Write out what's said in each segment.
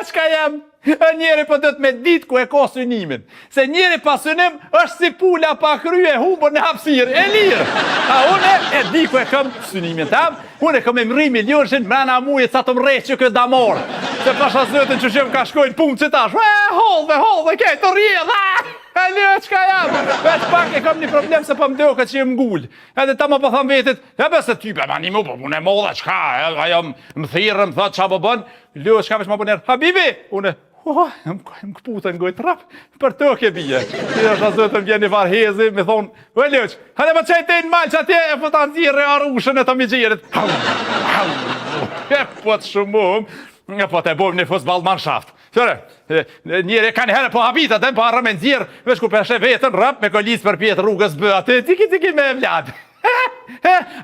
çka jam? Njeri po do të me ditë ku e ka synimin. Se njeri pa synim është si pula pa krye humbur në hapësirë, e lirë. A une e di ku e kam synimin tam, une kam e mri milionin mrena muje sa të mrejt që këtë damor. Se pasha zëtën që shem ka shkojnë punë që tash. Hollë, kej, të rjedha! E lirë, qka jam? Veç pak e kam një problem se pa mdeo këtë që jem ngull. Edhe ta më po thëm vetit, ja bese ty be ma një mu, po unë e modha, qka, ajo më thirë, më thot, qa po bën, lirë, qka veç ma bëner, Habibi, une, më këputën ngoj trap, për të ke bije. Tira shta zëtën vjen një varhezi, me thonë, e lirë, hane më qajte në malë që atje, e po ta nëzirë e arushën e të migjerit. E po të shumum, e po të bojmë një fusball manshaft. Njëri kanë herë po habitat, po arë me nëzirë, veç ku peshe vetën, rëp me kolisë për pjetë rrugës bë, atë tiki me vladë.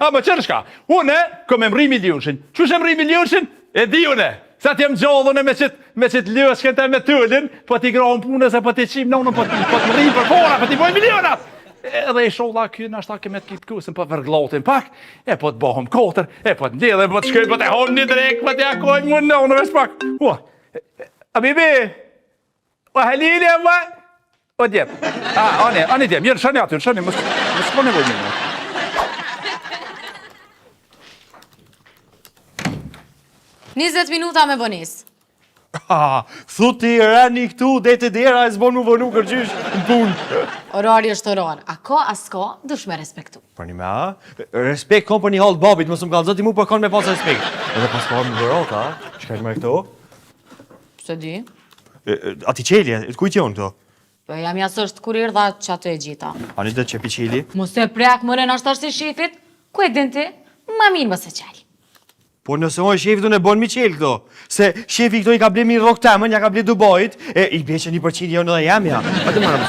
A më qërë shka, une kom e mri milionin, që shë mri milionin, e di une, sa t'jem gjollune me qëtë lëshken të me tëllin, po t'i grohën punës e po t'i qim në unë, po t'mri për pora, po t'i boj milionat. Edhe i sholla kynë ashta kemet kitë kusën, po verglotin pak, e po t'bohëm kotër, e po t'ndjedhe, po t'shkëj, po t'hon një drek, po t'jakojnë mund në unë, veç pak. Habibi, o Halili e ma, o djem. Ani djem, jërë shani aty, shani, më s'ko nevoj një. 20 minuta me bonis. Thuti rani këtu, dete dera, e zbon mu vonu kërgjysh në punë. Orari është orar, a ka, a s'ka, dush me respektu. Për një me a, respekt kom për një halë babit, mësë më kalëzot i mu për konë me pas respekt. Edhe pas ka më vërot, a, shkajt me këto? Se di? Ati qelje, kujt jonë këto? Po jam jasë është kurir dha që ato e gjitha. Ani dhe që pi qeli? Mos e prek mëren ashtë është si shifit, ku e din ti, ma mirë më se qeli. Po nëse ojë shefi të në bonë mi qelë këto, se shefi këto i ka ble mi rok temën, ja ka ble Dubajit, e i ble që një përqin jo në dhe jam, ja.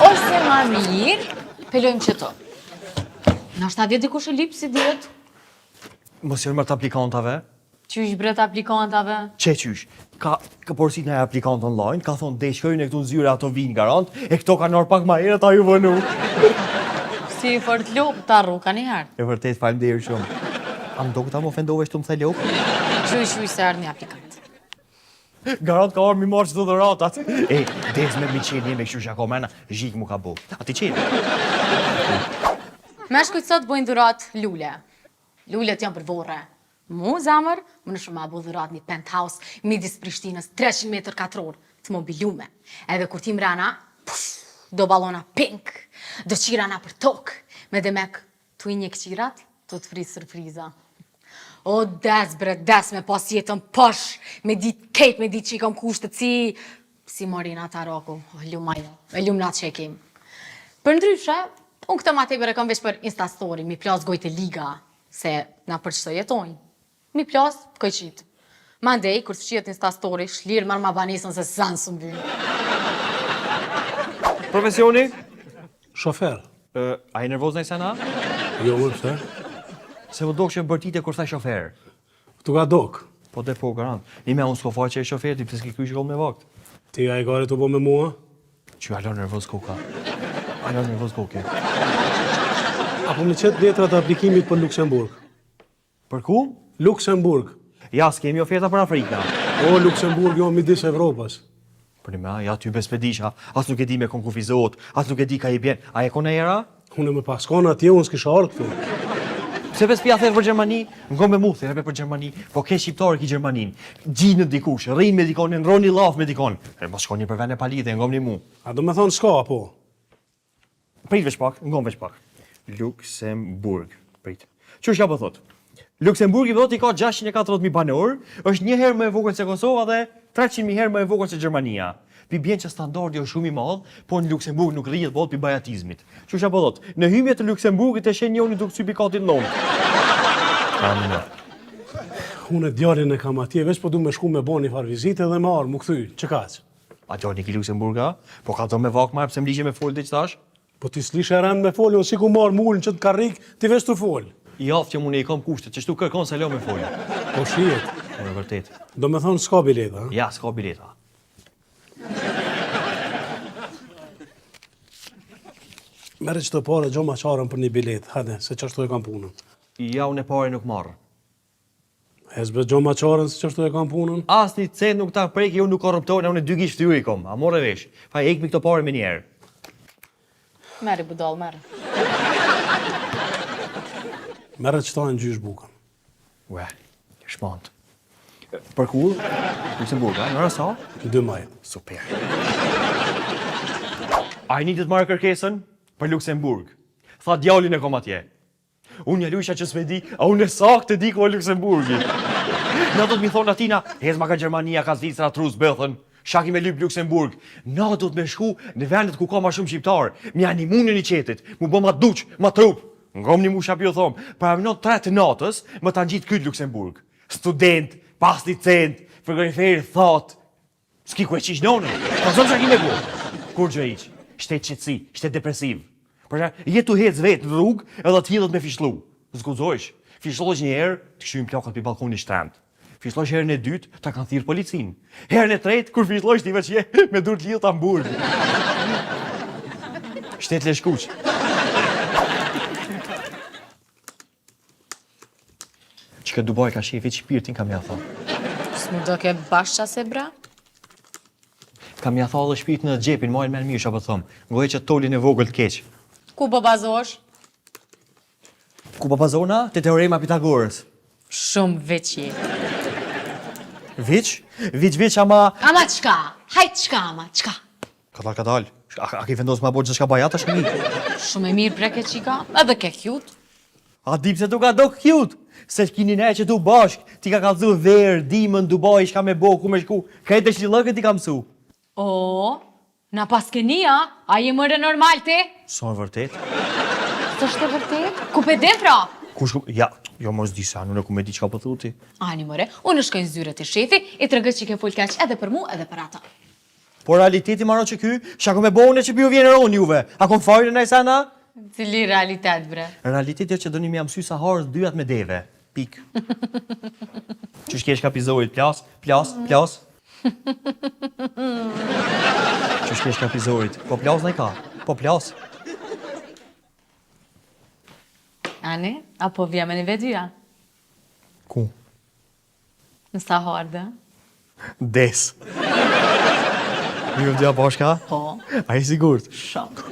Ose ma mirë, pelojmë që to. Në është ta djetë dikush e lipë si djetë? Mos jërë mërë të aplikantave? Qysh bret aplikantave? Qysh? Ka porsit në aplikant online, ka thonë dhe shkojnë e këtu në zyre ato vinë garant, e këto ka nërë pak ma herë, ata ju vënu. Si fort lopë ta rru, ka njëherë. E vërtet, falem dhe shumë. A më do këta më ofendove shtu më the lopë? Qysh se ardhë një aplikant. Garant ka orë mi marë që të dhe ratat. E, des me mi qenë me kështu shako mena, zhikë mu ka bo. A ti qenë? Me shkujtë sot bojnë dhurat lule. Lullet janë për vorre. Mu, zamër, më në shumë a bo dhurat një penthouse midis Prishtinës 300 metër katror të mobilume. Edhe kur ti mrena, do balona pink, do qirana për tokë, me demek tu i një këqirat, tu të frisë surpriza. O, des, bre, des me pas jetën pësh, me dit kejt, me dit që i kam kushtet si Marina Taraku, o ljuma jo, e ljumë natë që e kem. Për ndryshe, unë këtë ma tepër e kam veç për Instastory, mi plas gojtë e liga, se na për qëto jetojnë. Mi plas, këj qitë. Ma ndej, kur të qijet Instastory, shlirë marrë ma banesën se zanë së mbynë. Profesioni? Shofer. A i nervoz në i sena? Jo, më pëse? Se vë dokë që më bërtite kur thaj shofer. Tu ka dok. Po dhe po, garant. Një me unë s'ko faq që e shofer, ti pëse s'ki kuj shkoll me vakt. Ti a i gare të bo me mua? Që alo nervoz koka. Alo nervoz koke. Apo më qëtë letrat aplikimit për Luksemburg. Për ku? Luksemburg. Ja, s'kemi oferta për Afrika. O, Luksemburg jo midis Evropas. Për një me, ja, ty bes pedisha. As nuk e di me konkufizot, as nuk e di ka i bjen. A e kone era? Unë me paskon atje, unë s'kisha ardhë këtu. Pse ves pja thërë për Gjermani, ngon me mu thërë për Gjermani, po ke shqiptarë ki Gjermanin. Gjinët dikush, rrinë me dikon, nroni laf me dikon. E mos shkoni për vene palite, ngon një mu. A do me thonë s'ka, apo? Prit veç pak, ngon veç pak. Luksemburg, prit. Që shka po thot? Luksemburg i thot i ka 640.000 banor, është një herë më e vogël se Kosova dhe 300.000 herë më e vogël se Gjermania. Pi bjen që standardi është shumë i madh, po në Luksemburg nuk rrihet boll pi bajatizmit. Që shka po thot? Në hymje të Luksemburgit e shen njoni duke sy pikatit nëmë. Unë e djalin e kam atje, veç po du me shku me bo një farë vizite dhe me arë, mu këthy, që kaq? A djalin ki Luksemburga? Po ka do me vak marë, pse më ligje me folë dhe që tash? Po ti s'lishe rend me folë, unë si ku marë mullin që të karrik, ti veç të folë. I aftë që mune i kom kushtet, që shtu kërkon se lo me folë. Po shijet. E vërtet. Do me thonë s'ka bileta, ha? Ja, s'ka bileta. Mere që të pare gjo ma qarën për një bilet, hade, se që ashtu e kam punën. Ja, unë e pare nuk marrë. E s'be gjo maqarën si qështu e kam punën? As një cent nuk ta preki, unë nuk korruptojnë, unë 2 gisht ju i kom. A more vesh. Fa ekmi këto pare me njerë. Merri budall, merri. Merre që ta në gjysh bukën. Ue, shmant. Për kur? Luksemburg, a? Nëra sa? 2 maj. Super. A i një të marrë kërkesën? Për Luksemburg. Tha djallin e kom atje. Unë një lujsha që s'me di, a unë e saktë e di ku e Luksemburgi. Na do të mi thonë atina, hezma ka Gjermania, ka Zvicra, Trus, Bëthën, shaki me lyp Luksemburg. Na do të me shku në vendet ku ka ma shumë shqiptarë, mi animunin i qetit, mu bo ma duq, ma trup. Ngom një mu shapjo thomë, para minut 3 të natës, më të njitë kytë Luksemburg. Student, pas licent, frigoriferi thot, s'ki ku e qish none, pa zonë që ki me bo. Kur gjë iq, shtet qetësi, shtet depresiv. Përsa, jetu hec vetë në rrugë edhe të hidhët me fishlu. Zgudzojsh, fishlojsh një herë, të këshyim plakat për balkoni shtremët. Fishlojsh herën e dytë, ta kanë thirë policin. Herën e tretë, kur fishlojsh t'i veç je me dur të lidhë të Hamburg. Shtet le shkuq. Që këtë Dubai ka shefi shpirtin, kam ja tha. S'mu do ke bashqa se bra? Kam ja tha dhe shpirtin në gjepin, majnë me në mirë, shapo thëmë. Ngoj që tolin e vogël të keq. Ku po bazosh? Ku pa bazona? Te teorema Pitagorës. Shumë veqje. Viq? Viq ama... Ama qka? Hajt qka ama, qka? Ka dal. A ki vendos ma bo që shka bajata shmi? Shumë e mirë breke qika, edhe ke cute. A dip se tu ka do cute. Se kini ne që tu bashk, ti ka kalzu verë, dimën, Dubai, shka me bo, ku me shku. Krejt e shlilëkët ti ka mësu. O, na pas kenia, a je mëre normal ti? Sa në vërtet? Së shte vërtet? Ku pe dem pra? Ku shku? Ja, jo mos di sa, nuk ku me di qka po thuti. Ani mëre, unë shkojnë zyret e shefi, i të rëgët që ke full keq edhe për mu edhe për ata. Por realiteti maron që ky, shako me bone që pjo vjenë ronë juve. A kom fajrë në sana? Cili realitet, bre? Realiteti është që doni me jamësy sa harës dyat me deve. Pik. Që shkesh ka pizojit, plas. Që shkesh ka pizojit. Po plas në i ka. Po plas. Ani, apo vja me një vedyja? Ku? Në sa hardë? Des. Mi vëdja bashka? Po. A i sigurt? Shumë.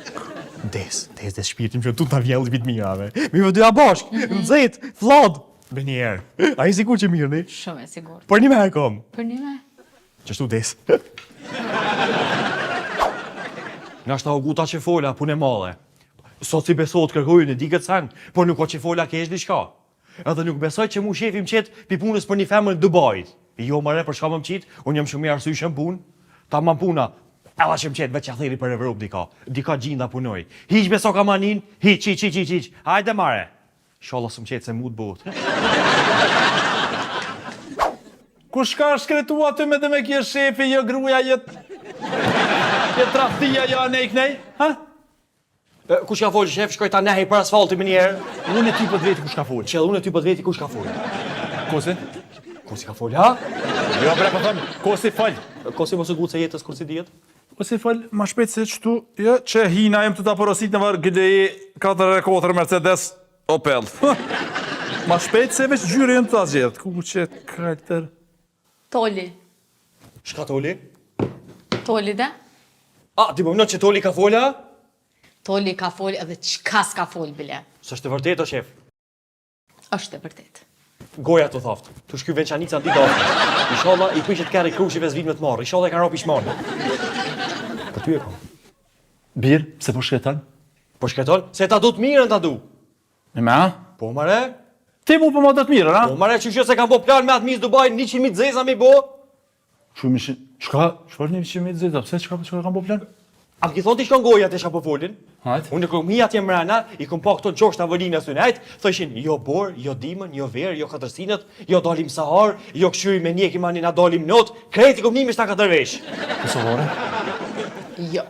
Des shpirtim që tu ta vjellë bit mirave. Mi vëdja bashk, nëzit, flod. Me njerë. A i sigur që mirë, ni? Shumë e sigur. Për një me e kom. Për një me? Qështu des. Nga shta oguta që fola, punë e madhe. Sot si besot kërkojnë, di këtë sen, por nuk o që fola kesh një shka. Edhe nuk besoj që mu shefim qetë pi punës për një femër në Dubajt. Jo mëre për shka më qitë, unë jam shumë i arsyshëm punë. Ta më puna, edhe që më qetë veç athiri për Evropë dika gjinda punoj. Hiq beso ka manin, hiq. Hajde mare. Sholla së më qetë se mu të botë. Ku shka shkretua ty me dhe me kje shefi, jo gruja, jetë traftia, jo anej knej? Ha? Kush ka folë shef, shkoj ta nehi për asfalti më njerë. Unë e ty për të veti kush ka folë. Qëllë, unë e ty për të veti kush ka folë. Kosi? Kosi ka folë, ha? Jo, bre, po thëmë, kosi falë. Kosi mos u gutë se jetës kur si djetë. Kosi falë, ma shpejt se qëtu, jo, që hina jem të ta porosit në varë GDI 4x4 Mercedes Opel. Ma shpejt se veç gjyre jem të asgjetë. Ku qëtë karakter? Toli. Shka Toli? Toli dhe? A, ti më që Toli ka folë, ha? Toli ka fol edhe qka s'ka fol bile. Së është të vërtet, o shef? Është e vërtet. Goja të thaftë, të shky vençanica në ditë aftë. Inshallah, i pishet kërë i krushive s'vit me të marrë. Inshallah, i ka ropi shmarë. Po ty e kom. Birë, pse po shkretan? Po shketon? Se ta du të mirën ta du. E me, ha? Po, mare? Ti mu për më të mirën, ha? Po, mare, që se kam bo plan me atë mis Dubai, 100.000 zeza mi bo? Shumë ishin... Shka është 100.000 zeta? Pse çka kam bo plan? A më ki thonë ti shkon goja të shka po folin? Hajt. Unë e kom hi atje mrena, i kom pa këto qosht avëllinë së nejt, thëshin, jo bor, jo dimën, jo verë, jo katërsinët, jo dalim sahar, jo këshyri me njeki mani na dalim not, krejti kom nimi shta katërvesh. Kësovore? Jo.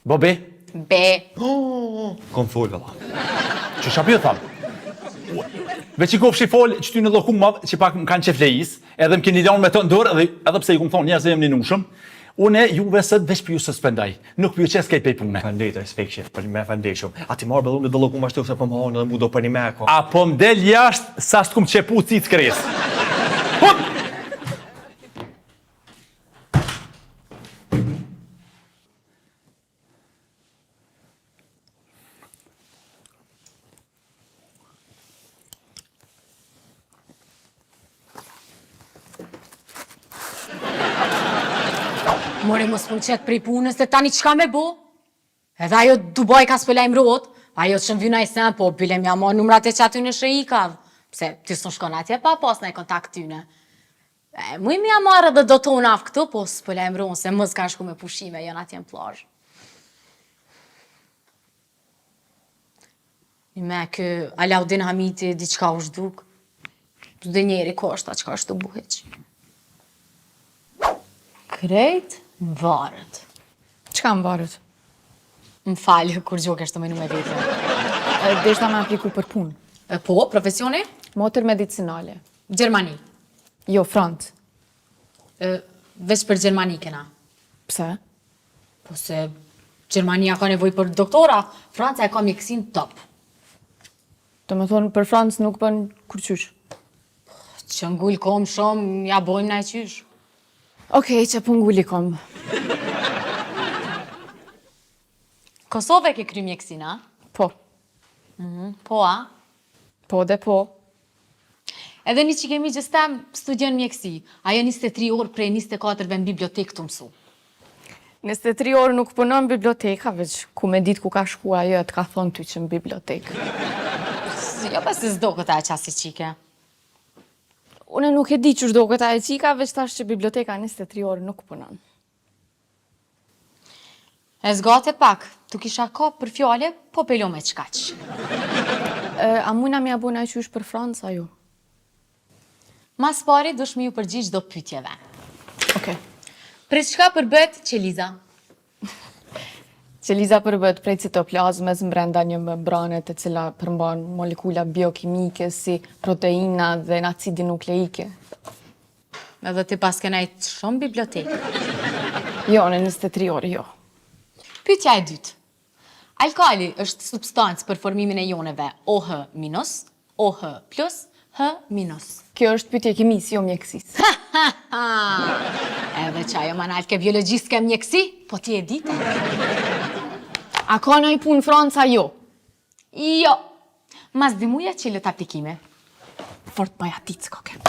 Bo be? Be. Kom fol, vëlla. Që shapjo thamë? Veç i kofshi folë që ty në lokum madhë që pak më kanë qef lejis, edhe më keni lanë me të ndorë, edhe pse i kumë thonë njerëz e jem një nushëm, une juve sët veç për ju suspendaj, nuk për ju qes kej pej pune. Fandejt, respekt shef, për një me fandejshëm. A ti marrë bëllum në do lokum ashtu se për më hanë dhe mu do për një me ko. A po më del jashtë sa s'të kumë qepu citë kresë. More mos pun qetë prej punës, dhe tani qka me bo? Edhe ajo Dubai ka s'pëlajmërot, ajo që më vyna i sen, po bilem ja mo numrat e që aty në shëikav. Pse, ty s'në shkon atje pa pas në i kontakt tyne. Muj mi ja marrë dhe do tonë af këtu, po s'pëlajmëron se mës ka shku me pushime, janë atje në plazh. Me kë Alaudin Hamiti diqka u shduk, dhe njeri koshta qka është të buheq. Krejt më varët. Çka më varët? Më falë, kur gjoke është të menu me vetën. Deshta me apliku për punë. Po, profesioni? Motër medicinale. Gjermani. Jo, Francë. Veç për Gjermani kena. Pse? Po se Gjermania ka nevoj për doktora, Franca e ka mjekësin top. Të më thonë për Francë nuk bën kurqysh. Që ngull kom shumë, ja bojmë na e qysh. Okej, që pungulli kom. Kosovë e ke kry mjekësin, a? Po. Po, a? Po dhe po. Edhe një që kemi gjëstem studion mjekësi. Ajo 23 orë prej 24 në bibliotekë të mësu. 23 orë nuk punon në biblioteka, veç ku me ditë ku ka shku ajo e të ka thonë ty që në bibliotekë. Jo pas se s'do këta e qasi qike. Une nuk e di që shdo këta e qika, veç tash që biblioteka 23 orë nuk punon. E zgate pak, tu kisha ka për fjale, po pelo me qkaq. A mujna mi abona e qysh për Franca ju? Mas pari dush mi ju përgjigj do pytjeve. Okej. Për çka përbët qeliza? Qeliza përbët prej citoplazmës brenda një membranet e cila përmban molekula biokimike si proteina dhe në acidi nukleike. Edhe ti pas ke najt shumë bibliotekë. Jo, në 23 orë, jo. Pyetja e dytë. Alkali është substancë për formimin e joneve OH-, OH+, H-. Kjo është pyetje kimis, jo mjekësis. Edhe që ajo manal ke biologjisë ke mjekësi, po ti e dite. A ka në i punë Franca, jo? Jo. Mas dimuja qilët aplikime. Fort bajatic koke.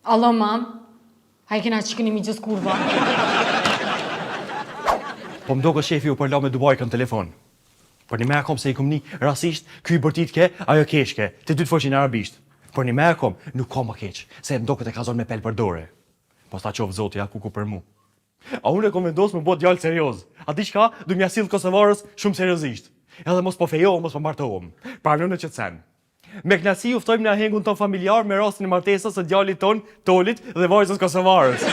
Allo, mam. Haj kena që këni mi gjës kurva. Po më do kë shefi u përla me Dubai në telefon. Por një me akom se i kom një rasisht, ky i bërtit ke, ajo keshke, të dy të foshin arabisht. Por një me akom, nuk ka më keq, se më do këtë e ka zonë me pel për dore. Pas ta qovë zoti, ja ku për mu. A unë e kom vendos me bot djallë serios. A di qka, du mja silë Kosovarës shumë seriosisht. Edhe mos po fejohëm, mos po martohëm. Parlon e që të sen. Me knasi uftojmë në ahengun ton familjar me rastin e martesës së djalit ton, Tolit dhe vajzës Kosovarës.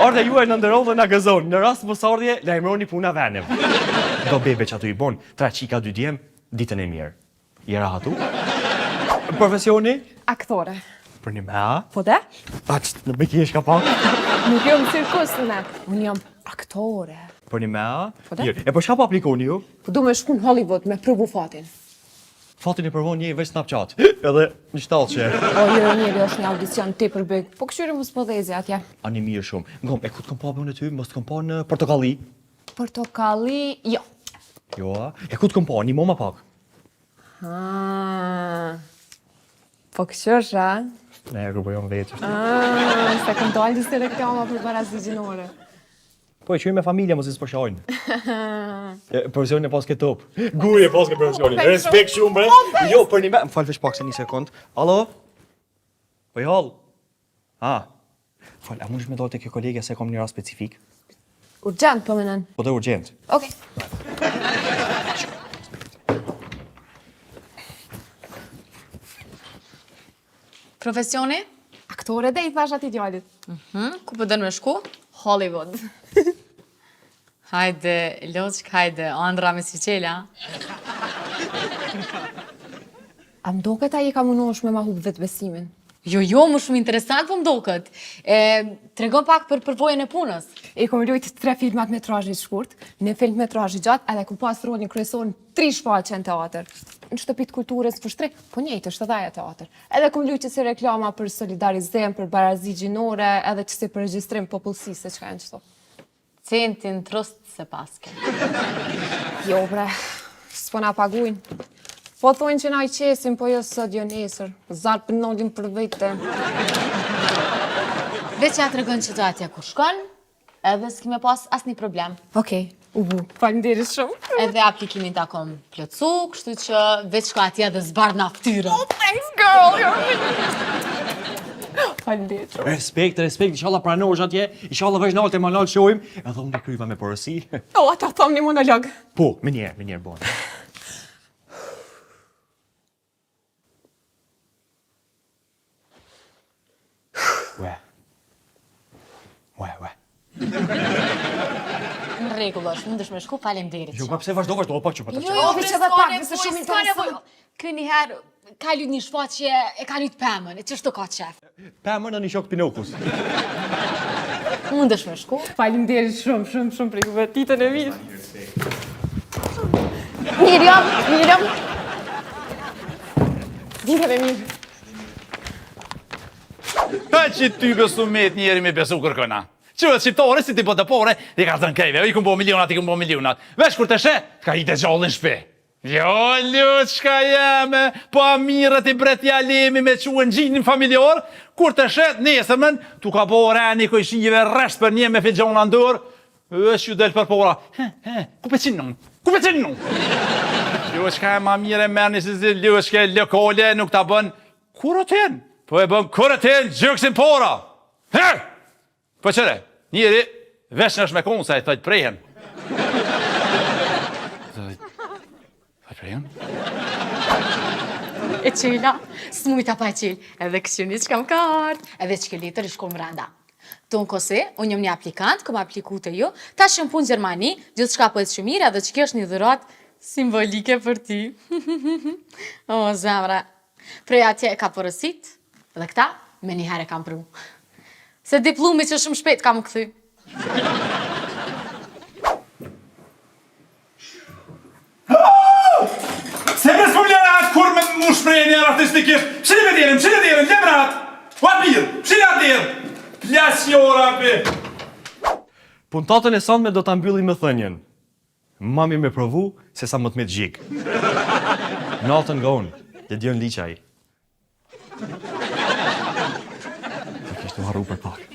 Ardhe juaj në ndëron dhe në gëzon, në rast mos ardhje, lajmëroni puna venem. Do bebe që aty i bon, 3 qika 2 djem, ditën e mirë. Jera hatu? Profesioni? Aktore. Për një mea? Po dhe? Në me kjesh ka pak? Nuk jom cirkus, ne. Unë jam aktore. Për një mea? Po dhe? E për shka pa aplikoni ju? Po du me shku në Hollywood me provu fatin. Fatin e përvon një veç Snapchat. Edhe një shtallë që. O, jo, njeri është një audicion ti për bëgë. Po këshyri mos më dhezi atje. Ani mirë shumë. Ngom, e ku të kom pa bënë ty, mos të kom pa në portokalli. Portokalli, jo. Jo, a? E ku të kom pa, një moma pak. Po këshysh, a? Ne, ku bëjon vetë. Se këm dalë disë reklama për barazit gjinore. Po e qoj me familja, mos i s'përshajnë. Profesionin e pas ke top. Guri e pas ke profesionin. Respekt shumë, bre. Jo, për një me... Më falë veç pak se një sekund. Alo? Po i hall? Falë, a mundesh me dalë të kjo kolege se kom një rast specifik? Urgent, po menen. Po dhe urgent. Okej. Profesioni? Aktore dhe i thash ati djallit. Ku po dënë me shku? Hollywood. Hajde, loqk, hajde, andra me si qela. A më doket a i ka munosh me ma hub vetë besimin? Jo, më shumë interesant po mdoket. Tregon pak për përvojën e punës. E kom lujt 3 filmat metrajit shkurt, në film metrajit gjatë, edhe kom pas rolin kryesor në 3 shfaqe në teatr. Në shtëpit kulturës për shtri, po njëjtë është edhe ajo teatr. Edhe kom lujt që si reklama për solidarizim, për barazi gjinore, edhe që si për regjistrim popullsisë, çka janë qëto. Centin trust se paske. Jo, bre, s'po na paguin. Po thonë që na i qesim, po jo sot jo nesër. Zarë për nollim për vete. Veç ja të regon që do atje kur shkon, edhe s'ki me pas asni problem. Okej, u bu. Faleminderit shumë. Edhe aplikimin ta kom plotsu, kështu që veç shko atje dhe zbardh na ftyrën. Thanks, girl. Faleminderit shumë. Respekt, inshallah pranosh atje, inshallah veç nalte manal shojim, edhe unë e kryva me porosi. O, ata thom një monolog. Po, me njerë bon. Ue. Në rregull është, mundesh me shku, faleminderit. Jo, pse vazhdo, pak që pa të Jo, qenë. jo, veç edhe pak, nëse shumë interesant. Ky njëherë ka lut një shfaqje, e ka lut pemën, e ç'është ka qef. Pemën në një shok Pinokus. Mundesh me shku. Faleminderit shumë për vetitën e mirë. Miriam. Ditën e mirë. Ta që ty besu met njeri me besu kërkëna. Që vëtë shqiptore, si ti po të pore, i ka të në kejve, i këmë po milionat. Vesh kur të she, ka i të gjallin shpe. Jo, lut, shka jeme, po amirët i bretja lemi me quen gjinin familjar, kur të shet, nesërmen, tu ka po reni kojshive resht për një me figjona ndër, është ju del për pora. Ku pe qinë nun? Jo, shka e ma mire merni si zi, lu, shka e lokale nuk ta bën kurëten. Po e bën kurëten gjëksin pora. Po qëre, njëri vesh nësh me konë sa i thëjt prehen. Thëjt prehen? E qela, s'mujta pa qel, edhe këshuni që kam kartë, edhe që ke letër i shkon mranda. Tonë kose, unë jëm një aplikant, kom apliku të ju, ta shëm punë Gjermani, gjithë shka pëtë shumire, edhe që kjo është një dhurat simbolike për ty. O, zemra, prej atje e ka përësit, dhe këta, me një herë e kam pru. Se diplumi që shumë shpet kam këthy. Se me s'pullerat kur me mu shprej një artistikisht, qëni me djerim, lemrat, wapir, qëni atir, plasjora pe. Puntatën e sandme do të mbylli me thënjen. Mami me provu se sa më të me të gjik. Natën nga unë, dhe dion liqaj. Kishtu harru për pak.